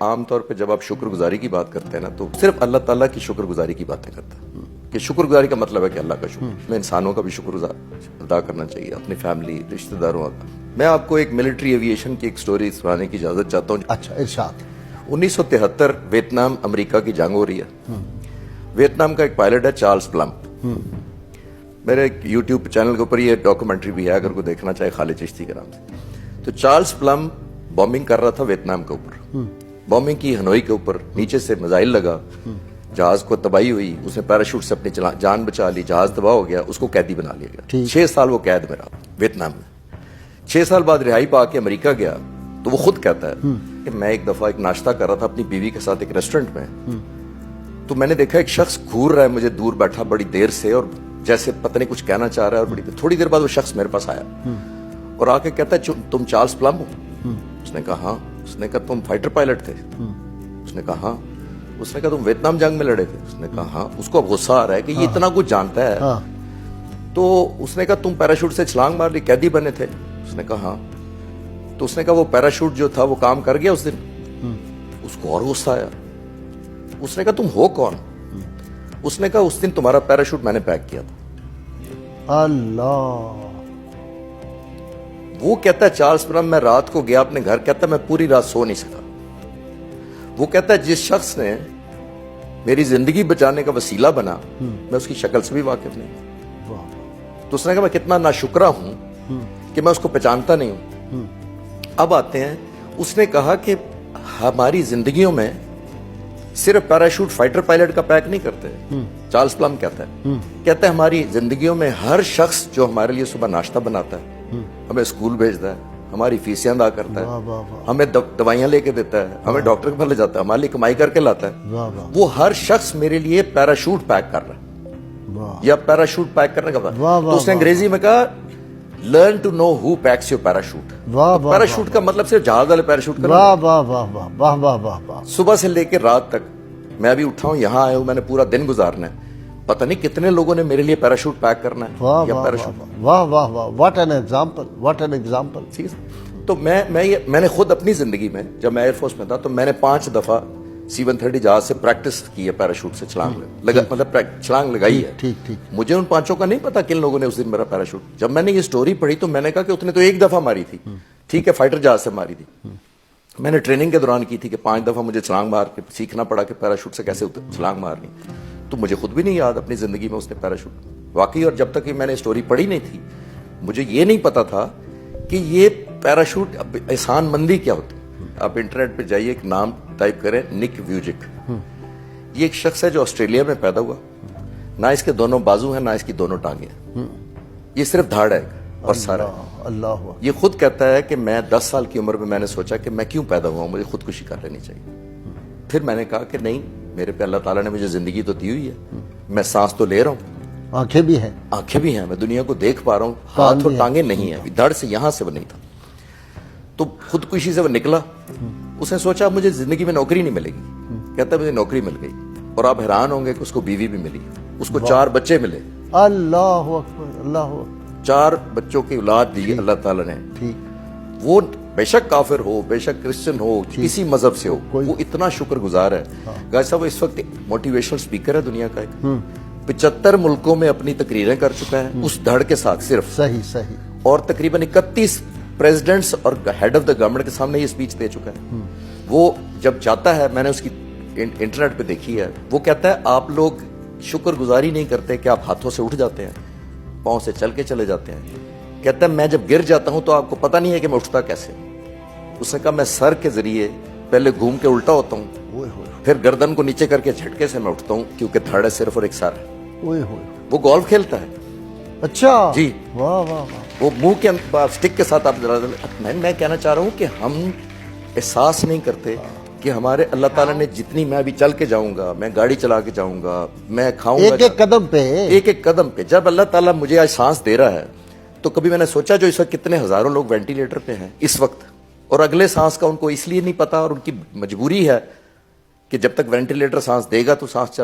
عام طور پہ جب آپ شکر گزاری کی بات کرتے ہیں نا تو صرف اللہ تعالیٰ کی شکر گزاری کی باتیں کرتے ہیں کہ شکر گزاری کا مطلب ہے کہ اللہ کا شکر میں انسانوں کا بھی شکر ادا کرنا چاہیے، اپنی فیملی رشتہ داروں کا۔ میں آپ کو ایک ملٹری ایویشن کی ایک سٹوری سنانے کی اجازت چاہتا ہوں۔ اچھا، ارشاد۔ 1973 ویتنام امریکہ کی جنگ ہو رہی ہے۔ ویتنام کا ایک پائلٹ ہے چارلز پلمپ، میرے یوٹیوب چینل کے اوپر یہ ڈاکومنٹری بھی ہے اگر کوئی دیکھنا چاہے، خالد چشتی کے نام سے۔ تو چارلز پلمپ بامبنگ کر رہا تھا ویتنام کے اوپر، بامبنگ کی ہنوئی کے اوپر، نیچے سے میزائل لگا، جہاز کو تباہی ہوئی، اس نے پیراشوٹ سے اپنی جان بچا لی، جہاز تباہ ہو گیا، اس کو قیدی بنا لیا گیا۔ 6 سال وہ قید میں رہا ویتنام میں۔ 6 سال بعد رہائی پا کے امریکہ گیا تو وہ خود کہتا ہے کہ میں ایک دفعہ ایک ناشتہ کر رہا تھا اپنی بیوی کے ساتھ ایک ریسٹورنٹ میں، تو میں نے دیکھا ایک شخص گھور رہا ہے مجھے دور بیٹھا بڑی دیر سے، اور جیسے پتہ نہیں کچھ کہنا چاہ رہا ہے، اور بڑی تھوڑی دیر بعد وہ شخص میرے پاس آیا اور آ کے کہتا ہے تم چارلز پلمپ ہو؟ اس نے کہا ہاں۔ اس نے کہا تم فائٹر پائلٹ تھے؟ اس نے کہا ہاں۔ اس نے کہا تم ویتنام جنگ میں لڑے تھے؟ اس نے کہا ہاں۔ اس کو اب غصہ آ رہا ہے کہ یہ اتنا کچھ جانتا ہے، تو اس نے کہا تم پیراشوٹ سے چھلانگ مار لی، قیدی بنے تھے؟ اس نے کہا ہاں۔ تو اس نے کہا وہ پیراشوٹ جو تھا وہ کام کر گیا اس دن؟ اس کو اور غصہ آیا۔ اس نے کہا تم ہو کون؟ اس نے کہا اس دن تمہارا پیراشوٹ میں نے پیک کیا تھا۔ اللہ۔ وہ کہتا ہے چارلز پلمپ میں رات کو گیا اپنے گھر، کہتا ہے میں پوری رات سو نہیں سکا۔ وہ کہتا ہے جس شخص نے میری زندگی بچانے کا وسیلہ بنا میں اس کی شکل سے بھی واقف نہیں، تو اس نے کہا میں کتنا ناشکرہ ہوں کہ میں اس کو پہچانتا نہیں ہوں۔ اب آتے ہیں، اس نے کہا کہ ہماری زندگیوں میں صرف پیراشوٹ فائٹر پائلٹ کا پیک نہیں کرتے، چارلز پلمپ کہتا ہے ہماری زندگیوں میں ہر شخص جو ہمارے لیے صبح ناشتہ بناتا ہے، ہمیں اسکول بھیجتا ہے، ہماری فیسیں ادا کرتا ہے، ہمیں دوائیاں لے کے دیتا ہے، ہمیں ڈاکٹر کے پاس لے جاتا ہے، ہمارے لیے کمائی کر کے لاتا ہے، وہ ہر شخص میرے لیے پیراشوٹ پیک کر رہا ہے یا پیراشوٹ پیک کرنے کا بات۔ تو اس نے انگریزی میں کہا learn to know who packs your parachute. Parachute کا مطلب صرف جہاز والے پیراشوٹ کا، صبح سے لے کے رات تک میں ابھی اٹھا ہوں یہاں آیا ہوں، میں نے پورا دن گزارنا ہے، پتہ نہیں کتنے لوگوں نے میرے لیے پیراشوٹ پیک کرنا ہے یا پیراشوٹ۔ واہ واہ واہ، what an example, what an example. تو میں نے خود اپنی زندگی میں جب میں ایئر فورس میں تھا تو میں نے 5 دفعہ C-130 جہاز سے پریکٹس کی ہے، پیراشوٹ سے چھلانگ مطلب چھلانگ لگائی ہے۔ مجھے ان 5 کا نہیں پتا کن لوگوں نے اس دن میرا پیراشوٹ، جب میں نے یہ سٹوری پڑھی تو میں نے کہا کہ اس نے تو ایک دفعہ ماری تھی، ٹھیک ہے فائٹر جہاز سے ماری تھی، میں نے ٹریننگ کے دوران کی تھی کہ 5 دفعہ مجھے چھلانگ مار کے سیکھنا پڑا کہ پیراشوٹ سے کیسے چھلانگ مارنی، تو مجھے خود بھی نہیں یاد اپنی زندگی میں اس نے پیراشوٹ واقعی، اور جب تک کہ میں نے سٹوری پڑھی نہیں تھی مجھے یہ نہیں پتا تھا کہ یہ پیراشوٹ احسان مندی کیا ہوتی ہے۔ آپ انٹرنیٹ پہ جائیے، ایک نام ٹائپ کریں نک ویوجک، یہ ایک شخص ہے جو آسٹریلیا میں پیدا ہوا، نہ اس کے دونوں بازو ہیں نہ اس کی دونوں ٹانگیں ہیں، یہ صرف دھاڑ ہے اور سارا ہے۔ اللہ۔ یہ خود کہتا ہے کہ میں 10 سال کی عمر میں میں نے سوچا کہ میں کیوں پیدا ہوا ہوں، مجھے خودکشی کر لینی چاہیے۔ پھر میں نے کہا کہ نہیں، میرے پہ اللہ تعالیٰ نے مجھے زندگی تو دی ہوئی ہے، میں سانس تو لے رہا ہوں، آنکھیں بھی ہیں، آنکھیں بھی ہیں، میں دنیا کو دیکھ پا رہا ہوں، ہاتھ اور ٹانگیں نہیں ہیں، دھڑ سے یہاں سے وہ نہیں تھا، تو خودکشی سے وہ نکلا۔ اس نے سوچا مجھے زندگی میں نوکری نہیں ملے گی، کہتا ہے مجھے نوکری مل گئی، اور آپ حیران ہوں گے کہ اس کو بیوی بھی ملی، اس کو 4 بچے ملے۔ اللہ اکبر، اللہ اکبر۔ 4 بچوں کی اولاد دی اللہ تعالیٰ نے۔ وہ بے شک کافر ہو، بے شک کرسچن ہو، کسی مذہب سے ہو، وہ اتنا شکر گزار ہے۔ گائے صاحب اس وقت موٹیویشنل سپیکر ہے دنیا کا، ایک 75 ملکوں میں اپنی تقریریں کر چکا ہے اس دھڑ کے ساتھ صرف، صحیح، اور تقریباً 31 پریزیڈنٹس اور ہیڈ آف دا گورنمنٹ کے سامنے یہ اسپیچ دے چکا ہے۔ وہ جب جاتا ہے، میں نے اس کی انٹرنیٹ پہ دیکھی ہے، وہ کہتا ہے آپ لوگ شکر گزاری نہیں کرتے کہ آپ ہاتھوں سے اٹھ جاتے ہیں، پاؤں سے چل کے چلے جاتے ہیں، کہتا ہے میں جب گر جاتا ہوں تو آپ کو پتہ نہیں ہے کہ میں اٹھتا کیسے۔ اس نے کہا میں سر کے ذریعے پہلے گھوم کے الٹا ہوتا ہوں، پھر گردن کو نیچے کر کے جھٹکے سے میں اٹھتا ہوں، کیونکہ دھڑ ہے صرف اور ایک سر ہے۔ وہ گولف کھیلتا ہے۔ اچھا جی، واہ واہ واہ۔ وہ منہ کے سٹک کے ساتھ آپ میں کہنا چاہ رہا ہوں کہ ہم احساس نہیں کرتے کہ ہمارے اللہ تعالیٰ نے جتنی، میں ابھی چل کے جاؤں گا، میں گاڑی چلا کے جاؤں گا، میں کھاؤں گا، ایک ایک قدم پہ جب اللہ تعالیٰ مجھے آج سانس دے رہا ہے، تو کبھی میں نے سوچا جو اس وقت کتنے ہزاروں لوگ وینٹیلیٹر پہ ہیں اس وقت، اور اگلے سانس کا ان کو اس لیے نہیں پتا، اور ان کی مجبوری ہے کہ جب تک وینٹیلیٹر سانس دے گا تو سانس چل